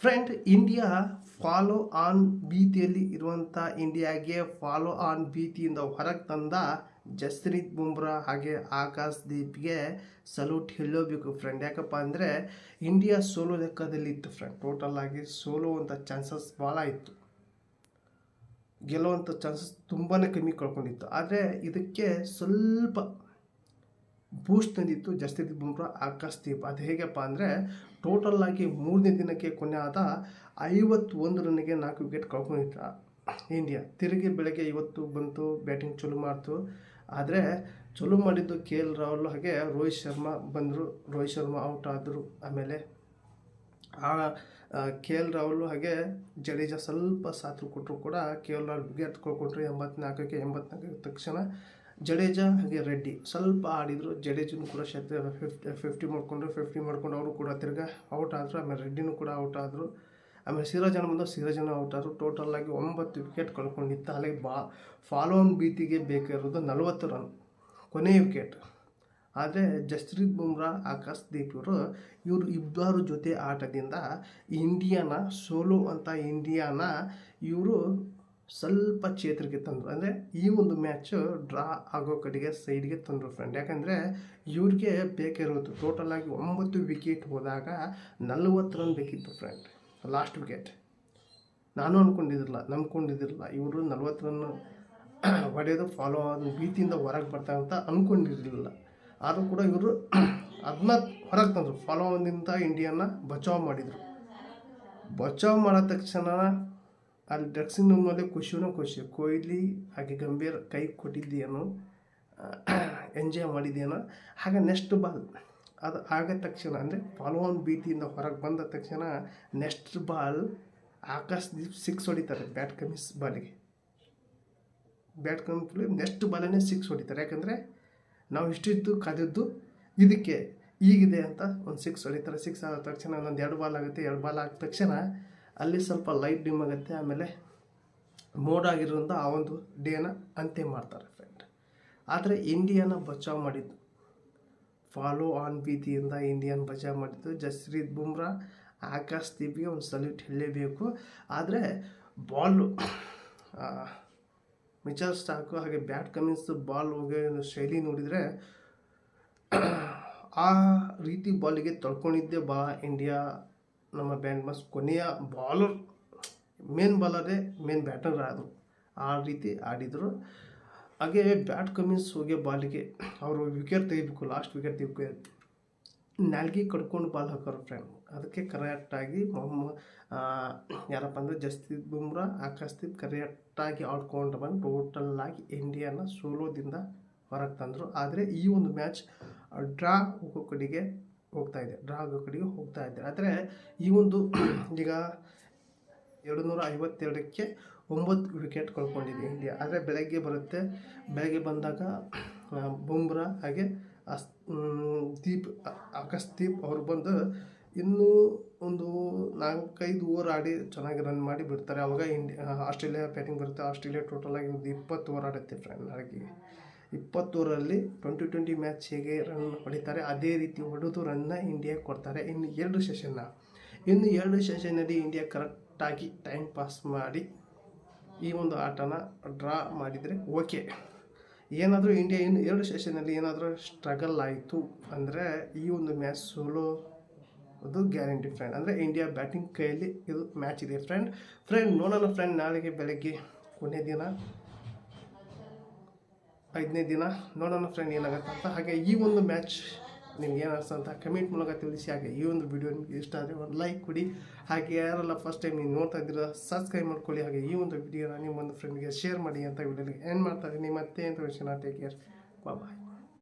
Friend, India follow on ಭೀತಿಯಲ್ಲಿ ಇರುವಂಥ ಇಂಡಿಯಾಗೆ follow on ಭೀತಿಯಿಂದ ಹೊರಗೆ ತಂದ ಜಸ್ಪ್ರೀತ್ ಬುಮ್ರಾ ಹಾಗೆ ಆಕಾಶ್ ದೀಪ್ಗೆ ಸಲ್ಯೂಟ್ ಹೇಳಬೇಕು ಫ್ರೆಂಡ್. ಯಾಕಪ್ಪ ಅಂದರೆ ಇಂಡಿಯಾ ಸೋಲೋ ಲೆಕ್ಕದಲ್ಲಿತ್ತು ಫ್ರೆಂಡ್. ಟೋಟಲ್ ಆಗಿ ಸೋಲುವಂಥ ಚಾನ್ಸಸ್ ಭಾಳ ಇತ್ತು, ಗೆಲ್ಲುವಂಥ ಚಾನ್ಸಸ್ ತುಂಬಾ ಕಮ್ಮಿ ಕಳ್ಕೊಂಡಿತ್ತು. ಆದರೆ ಇದಕ್ಕೆ ಸ್ವಲ್ಪ ಬೂಸ್ಟ್ ತಂದಿತ್ತು ಜಸ್ಪ್ರೀತ್ ಬುಮ್ರಾ, ಆಕಾಶ್ ದೀಪ್. ಅದು ಹೇಗಪ್ಪ ಅಂದರೆ ಟೋಟಲ್ ಆಗಿ 3ನೇ ದಿನಕ್ಕೆ ಕೊನೆ ಆದ 51 ರನ್ನಿಗೆ 4 ವಿಕೆಟ್ ಕಳ್ಕೊಂಡಿತ್ತು ಇಂಡಿಯಾ. ತಿರುಗಿ ಬೆಳಗ್ಗೆ ಇವತ್ತು ಬಂತು, ಬ್ಯಾಟಿಂಗ್ ಚಲೋ ಮಾಡ್ತು. ಆದರೆ ಚಲೋ ಮಾಡಿದ್ದು KL ರಾಹುಲ್ ಹಾಗೆ ರೋಹಿತ್ ಶರ್ಮಾ ಬಂದರು. ರೋಹಿತ್ ಶರ್ಮಾ ಔಟ್ ಆದರು. ಆಮೇಲೆ KL ರಾಹುಲ್ ಹಾಗೆ ಜಡೇಜಾ ಸ್ವಲ್ಪ ಸಾಥ್ ಕೊಟ್ಟರು ಕೂಡ KL ರಾಹುಲ್ ವಿಕೆಟ್ ಕೊಟ್ಟರು 84ಕ್ಕೆ 84 ತಕ್ಷಣ. ಜಡೇಜಾ ಹಾಗೆ ರೆಡ್ಡಿ ಸ್ವಲ್ಪ ಆಡಿದರು. ಜಡೇಜನು ಕೂಡ 50 ಮಾಡ್ಕೊಂಡು ಅವರು ಕೂಡ ತಿರ್ಗಾ ಔಟ್ ಆದರು. ಆಮೇಲೆ ರೆಡ್ಡಿನೂ ಕೂಡ ಔಟ್ ಆದರು. ಆಮೇಲೆ ಸಿರಾಜನ ಔಟ್ ಆದರು. ಟೋಟಲ್ ಆಗಿ 9 ವಿಕೆಟ್ ಕಳ್ಕೊಂಡಿತ್ತು. ಅಲ್ಲಿಗೆ ಫಾಲೋ ಆನ್ ಭೀತಿಗೆ ಬೇಕಾಗಿರೋದು 40 ರನ್, ಕೊನೆಯ ವಿಕೆಟ್. ಆದರೆ ಜಸ್ಪ್ರೀತ್ ಬುಮ್ರಾ, ಆಕಾಶ್ ದೀಪ್ ಇವರು ಇಬ್ಬರು ಜೊತೆ ಆಟದಿಂದ ಸೋಲೋ ಅಂತ ಇಂಡಿಯಾನ ಇವರು ಸ್ವಲ್ಪ ಚೇತರಿಕೆ ತಂದರು. ಅಂದರೆ ಈ ಒಂದು ಮ್ಯಾಚ್ ಡ್ರಾ ಆಗೋ ಕಡೆಗೆ ಸೈಡ್ಗೆ ತಂದರು ಫ್ರೆಂಡ್. ಯಾಕಂದರೆ ಇವ್ರಿಗೆ ಬೇಕಿರೋದು ಟೋಟಲ್ ಆಗಿ 9 ವಿಕೆಟ್ ಹೋದಾಗ 40 ರನ್ ಬೇಕಿತ್ತು ಫ್ರೆಂಡ್. ಲಾಸ್ಟ್ ವಿಕೆಟ್ ನಾನು ನಂಬ್ಕೊಂಡಿದ್ದಿರಲಿಲ್ಲ ಇವರು 40 ರನ್ ಹೊಡೆಯೋದು ಫಾಲೋ ಆದ ಭೀತಿಯಿಂದ ಹೊರಗೆ ಬರ್ತಾರೆ ಅಂತ ಅಂದ್ಕೊಂಡಿರಲಿಲ್ಲ. ಆದರೂ ಕೂಡ ಇವರು ಅದನ್ನ ಹೊರಗೆ ತಂದರು. ಫಾಲೋ ಆನ್ದಿಂದ ಇಂಡಿಯಾನ ಬಚಾವ್ ಮಾಡಿದರು. ಬಚಾವ್ ಮಾಡಿದ ತಕ್ಷಣ ಅಲ್ಲಿ ಡ್ರೆಸ್ಸಿಂಗ್ ರೂಮ್ನಲ್ಲಿ ಖುಷಿ. ಕೊಹ್ಲಿ ಹಾಗೆ ಗಂಭೀರ್ ಕೈ ಕೊಟ್ಟಿದ್ದೇನೋ, ಎಂಜಾಯ್ ಮಾಡಿದ್ದೇನೋ. ಹಾಗೆ ನೆಕ್ಸ್ಟ್ ಬಾಲ್ ಅದು ಆದ ತಕ್ಷಣ ಅಂದರೆ ಫಾಲೋ ಆನ್ ಭೀತಿಯಿಂದ ಹೊರಗೆ ಬಂದ ತಕ್ಷಣ ನೆಕ್ಸ್ಟ್ ಬಾಲ್ ಆಕಾಶ್ ದೀಪ್ 6 ಹೊಡಿತಾರೆ. ಬ್ಯಾಟ್ ಕಮಿಸ್ ನೆಕ್ಸ್ಟ್ ಬಾಲನ್ನೇ 6 ಹೊಡಿತಾರೆ. ಯಾಕಂದರೆ ನಾವು ಇಷ್ಟಿತ್ತು ಕಾದಿದ್ದು ಇದಕ್ಕೆ ಈಗಿದೆ ಅಂತ ಒಂದು 6 ಹೊಡಿತಾರೆ. 6 ಆದ ತಕ್ಷಣ ಒಂದೊಂದು 2 ಬಾಲ್ ಆಗುತ್ತೆ. 2 ಬಾಲ್ ಆದ ತಕ್ಷಣ ಅಲ್ಲಿ ಸ್ವಲ್ಪ ಲೈಟ್ ಡಿಮ್ ಆಗುತ್ತೆ. ಆಮೇಲೆ ಮೋಡ್ ಆಗಿರೋದ್ರಿಂದ ಆ ಒಂದು ಡೇನ ಅಂತ್ಯ ಮಾಡ್ತಾರೆ ಫ್ರೆಂಡ್. ಆದರೆ ಇಂಡಿಯಾನ ಬಚಾವ್ ಮಾಡಿದ್ದು, ಫಾಲೋ ಆನ್ ಭೀತಿಯಿಂದ ಇಂಡಿಯಾನ ಬಚಾವ್ ಮಾಡಿದ್ದು ಜಸ್ಪ್ರೀತ್ ಬುಮ್ರಾ, ಆಕಾಶ್ ದೀಪ್ಗೆ ಒಂದು ಸಲ್ಯೂಟ್ ಹೇಳಲೇಬೇಕು. ಆದರೆ ಬಾಲು ಮಿಚೆಲ್ ಸ್ಟಾರ್ಕ್ ಹಾಗೆ ಬ್ಯಾಟ್ ಕಮಿನ್ಸ್ ಬಾಲ್ ಹೋಗೋ ಶೈಲಿ ನೋಡಿದರೆ ಆ ರೀತಿ ಬಾಲಿಗೆ ತೊಳ್ಕೊಂಡಿದ್ದೆ ಇಂಡಿಯಾ ನಮ್ಮ ಬ್ಯಾಟ್ಮನ್ಸ್. ಕೊನೆಯ ಬಾಲರ್ ಮೇನ್ ಬ್ಯಾಟರ್ ಆದರು. ಆ ರೀತಿ ಆಡಿದರು. ಹಾಗೆ ಬ್ಯಾಟ್ ಕಮಿನ್ಸ್ ಹೋಗಿ ಬಾಲಿಗೆ ಅವರು ವಿಕೆಟ್ ತೆಗಿಬೇಕು, ಲಾಸ್ಟ್ ವಿಕೆಟ್ ತೆಗಿಬೇಕು. ನಾಲ್ಗೆ ಕಡ್ಕೊಂಡು ಬಾಲ್ ಹಾಕೋರು ಫ್ರೆಂಡ್. ಅದಕ್ಕೆ ಕರೆಕ್ಟಾಗಿ ಯಾರಪ್ಪ ಅಂದರೆ ಜಸ್ಪ್ರೀತ್ ಬುಮ್ರಾ, ಆಕಾಶ್ ದೀಪ್ ಕರೆಕ್ಟಾಗಿ ಆಡ್ಕೊಂಡು ಬಂದು ಟೋಟಲ್ಲಾಗಿ ಇಂಡಿಯಾನ ಸೋಲೋದಿಂದ ಹೊರಗೆ ತಂದರು. ಆದರೆ ಈ ಒಂದು ಮ್ಯಾಚ್ ಡ್ರಾ ಆಗೋ ಕಡೆಗೆ ಹೋಗ್ತಾ ಇದೆ. ಆದರೆ ಈ ಒಂದು ಈಗ 252ಕ್ಕೆ 9 ವಿಕೆಟ್ ಕಳ್ಕೊಂಡಿದೆ ಇಂಡಿಯಾ. ಆದರೆ ಬೆಳಗ್ಗೆ ಬಂದಾಗ ಬುಮ್ರಾ ಹಾಗೆ ಆಕಾಶ್ ದೀಪ್ ಅವರು ಬಂದು ಇನ್ನೂ ಒಂದು 4-5 ಓವರ್ ಆಡಿ ಚೆನ್ನಾಗಿ ರನ್ ಮಾಡಿ ಬಿಡ್ತಾರೆ. ಅವಾಗ ಆಸ್ಟ್ರೇಲಿಯಾ ಬ್ಯಾಟಿಂಗ್ ಬರುತ್ತೆ. ಆಸ್ಟ್ರೇಲಿಯಾ ಟೋಟಲ್ ಆಗಿ ಒಂದು 20 ಓವರ್ ಆಡುತ್ತೆ ಫ್ರೆಂಡ್. ಹಾಗೆ 20 ಓವರಲ್ಲಿ 20 ಮ್ಯಾಚ್ ಹೇಗೆ ರನ್ ಹೊಡಿತಾರೆ ಅದೇ ರೀತಿ ಹೊಡೆದು ರನ್ನ ಇಂಡಿಯಾಗೆ ಕೊಡ್ತಾರೆ. ಇನ್ನು 2 ಸೆಷನ್ನಲ್ಲಿ ಇಂಡಿಯಾ ಕರೆಕ್ಟಾಗಿ ಟೈಮ್ ಪಾಸ್ ಮಾಡಿ ಈ ಒಂದು ಆಟನ ಡ್ರಾ ಮಾಡಿದರೆ ಓಕೆ. ಏನಾದರೂ ಇಂಡಿಯಾ ಇನ್ನು 2 ಸೆಷನ್ನಲ್ಲಿ ಏನಾದರೂ ಸ್ಟ್ರಗಲ್ ಆಯಿತು ಅಂದರೆ ಈ ಒಂದು ಮ್ಯಾಚ್ ಸೋಲೋ ಅದು ಗ್ಯಾರಂಟಿ ಫ್ರೆಂಡ್. ಅಂದರೆ ಇಂಡಿಯಾ ಬ್ಯಾಟಿಂಗ್ ಕೈಯಲ್ಲಿ ಇದು ಮ್ಯಾಚ್ ಇದೆ ಫ್ರೆಂಡ್. ನೋಡೋಣ ಫ್ರೆಂಡ್, ನಾಳೆಗೆ ಬೆಳಗ್ಗೆ ಕೊನೆ ದಿನ 5ನೇ ದಿನ ನೋಡೋಣ ಫ್ರೆಂಡ್ ಏನಾಗುತ್ತೆ ಅಂತ. ಹಾಗೆ ಈ ಒಂದು ಮ್ಯಾಚ್ ನಿಮ್ಗೆ ಏನು ಅನಿಸ್ತು ಅಂತ ಕಮೆಂಟ್ ಮೂಲಕ ತಿಳಿಸಿ. ಹಾಗೆ ಈ ಒಂದು ವಿಡಿಯೋ ನಿಮಗೆ ಇಷ್ಟ ಆದರೆ ಒಂದು ಲೈಕ್ ಕೊಡಿ. ಹಾಗೆ ಯಾರೆಲ್ಲ ಫಸ್ಟ್ ಟೈಮ್ ನೀವು ನೋಡ್ತಾ ಇದ್ದೀರಾ ಸಬ್ಸ್ಕ್ರೈಬ್ ಮಾಡ್ಕೊಳ್ಳಿ. ಹಾಗೆ ಈ ಒಂದು ವಿಡಿಯೋನ ನಿಮ್ಮ ಒಂದು ಫ್ರೆಂಡ್ಗೆ ಶೇರ್ ಮಾಡಿ ಅಂತ ವಿಡಿಯೋಗೆ ಏನು ಮಾಡ್ತಾ ಇದ್ದೀನಿ ಮತ್ತೆ ಅಂತ ವಿಷಯನ. ಟೇಕ್ ಕೇರ್, ಬಾಯ್.